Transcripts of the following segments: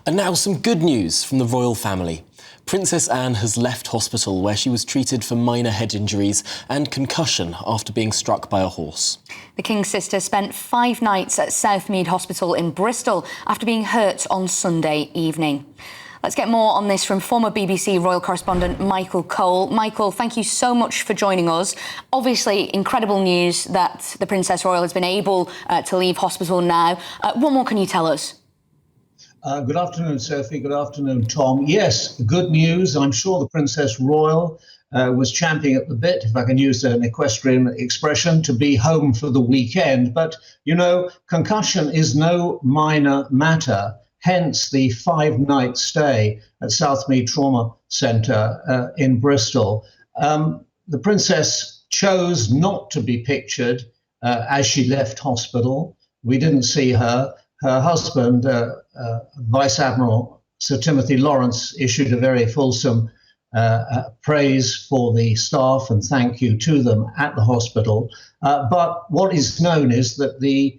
And now some good news from the royal family. Princess Anne has left hospital where she was treated for minor head injuries and concussion after being struck by a horse. The King's sister spent 5 nights at Southmead Hospital in Bristol after being hurt on Sunday evening. Let's get more on this from former BBC Royal Correspondent Michael Cole. Michael, thank you so much for joining us. Obviously, incredible news that the Princess Royal has been able to leave hospital now. What more can you tell us? Good afternoon, Sophie. Good afternoon, Tom. Yes, good news. I'm sure the Princess Royal was champing at the bit, if I can use an equestrian expression, to be home for the weekend. But, you know, concussion is no minor matter. Hence the 5-night stay at Southmead Trauma Centre in Bristol. The Princess chose not to be pictured as she left hospital. We didn't see her. Her husband, Vice Admiral Sir Timothy Lawrence, issued a very fulsome praise for the staff and thank you to them at the hospital. But what is known is that the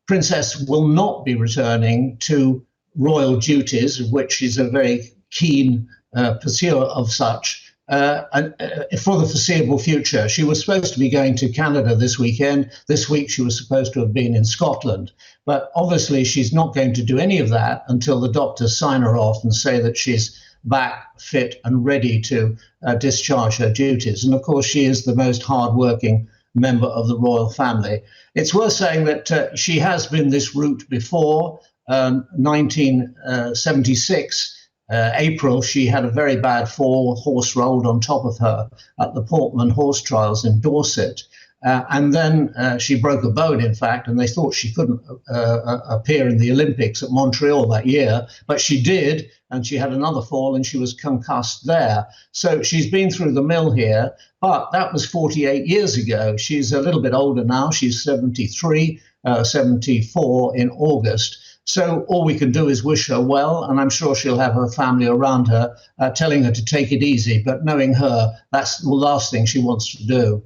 Princess will not be returning to royal duties, of which she's a very keen pursuer of such, for the foreseeable future. She was supposed to be going to Canada this weekend. This week she was supposed to have been in Scotland. But obviously she's not going to do any of that until the doctors sign her off and say that she's back fit and ready to discharge her duties. And of course she is the most hardworking member of the royal family. It's worth saying that she has been this route before. 1976, April, she had a very bad fall. A horse rolled on top of her at the Portman Horse Trials in Dorset. And then she broke a bone, in fact, and they thought she couldn't appear in the Olympics at Montreal that year. But she did, and she had another fall and she was concussed there. So she's been through the mill here, but that was 48 years ago. She's a little bit older now. She's 73, 74 in August. So all we can do is wish her well, and I'm sure she'll have her family around her telling her to take it easy. But knowing her, that's the last thing she wants to do.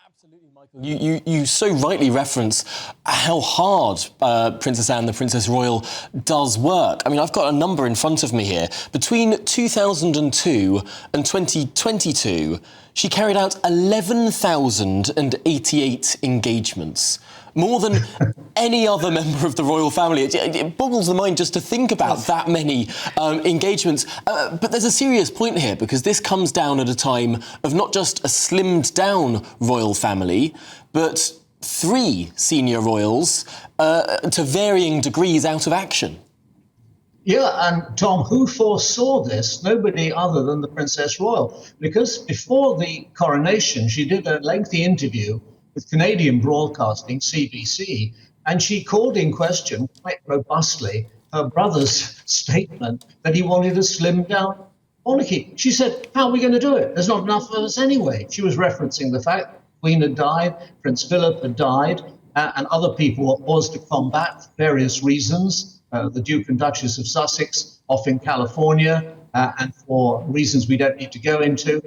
Absolutely, Michael. You so rightly reference how hard Princess Anne, the Princess Royal, does work. I mean, I've got a number in front of me here. Between 2002 and 2022, she carried out 11,088 engagements. More than any other member of the royal family. It boggles the mind just to think about that many engagements. But there's a serious point here, because this comes down at a time of not just a slimmed down royal family, but 3 senior royals to varying degrees out of action. Yeah, and Tom, who foresaw this? Nobody other than the Princess Royal. Because before the coronation, she did a lengthy interview with Canadian Broadcasting, CBC, and she called in question quite robustly her brother's statement that he wanted a slimmed down monarchy. She said, how are we going to do it? There's not enough of us anyway. She was referencing the fact that the Queen had died, Prince Philip had died, and other people were hors de combat for various reasons. The Duke and Duchess of Sussex off in California, and for reasons we don't need to go into,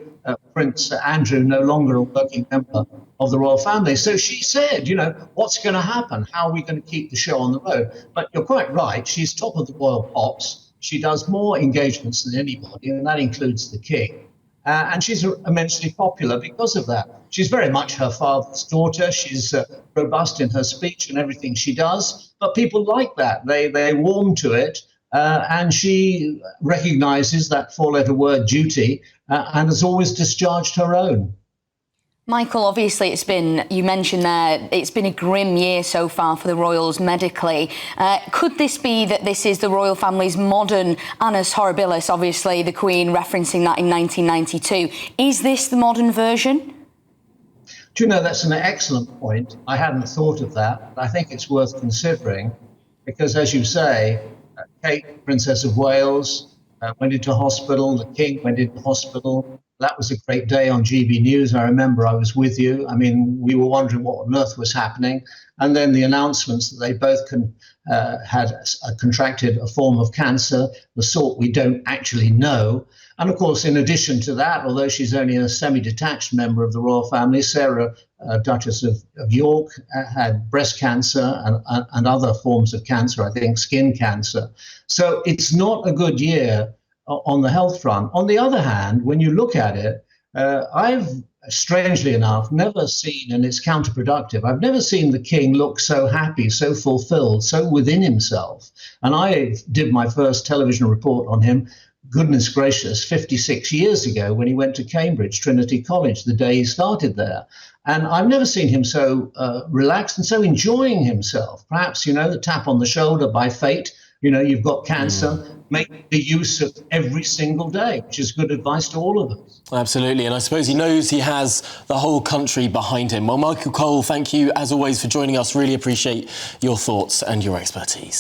Prince Andrew no longer a working member of the royal family. So she said, you know, what's going to happen? How are we going to keep the show on the road? But you're quite right. She's top of the royal pops. She does more engagements than anybody, and that includes the king. And she's immensely popular because of that. She's very much her father's daughter. She's robust in her speech and everything she does. But people like that. They warm to it. And she recognises that 4-letter word duty and has always discharged her own. Michael, obviously you mentioned there, it's been a grim year so far for the royals medically. Could this be that this is the royal family's modern annus horribilis, obviously the Queen referencing that in 1992? Is this the modern version? Do you know, that's an excellent point. I hadn't thought of that, but I think it's worth considering because, as you say, Kate, Princess of Wales, went into hospital, the King went into hospital, That was a great day on GB News. I remember I was with you. I mean, we were wondering what on earth was happening. And then the announcements that they both had contracted a form of cancer, the sort we don't actually know. And of course, in addition to that, although she's only a semi-detached member of the royal family, Sarah, Duchess of York, had breast cancer and other forms of cancer, I think skin cancer. So it's not a good year on the health front. On the other hand, when you look at it, I've, strangely enough, never seen, and it's counterproductive, I've never seen the king look so happy, so fulfilled, so within himself. And I did my first television report on him, goodness gracious, 56 years ago when he went to Cambridge, Trinity College, the day he started there. And I've never seen him so relaxed and so enjoying himself. Perhaps, the tap on the shoulder by fate. You've got cancer, make the use of every single day, which is good advice to all of us. Absolutely, and I suppose he knows he has the whole country behind him. Well, Michael Cole, thank you as always for joining us. Really appreciate your thoughts and your expertise.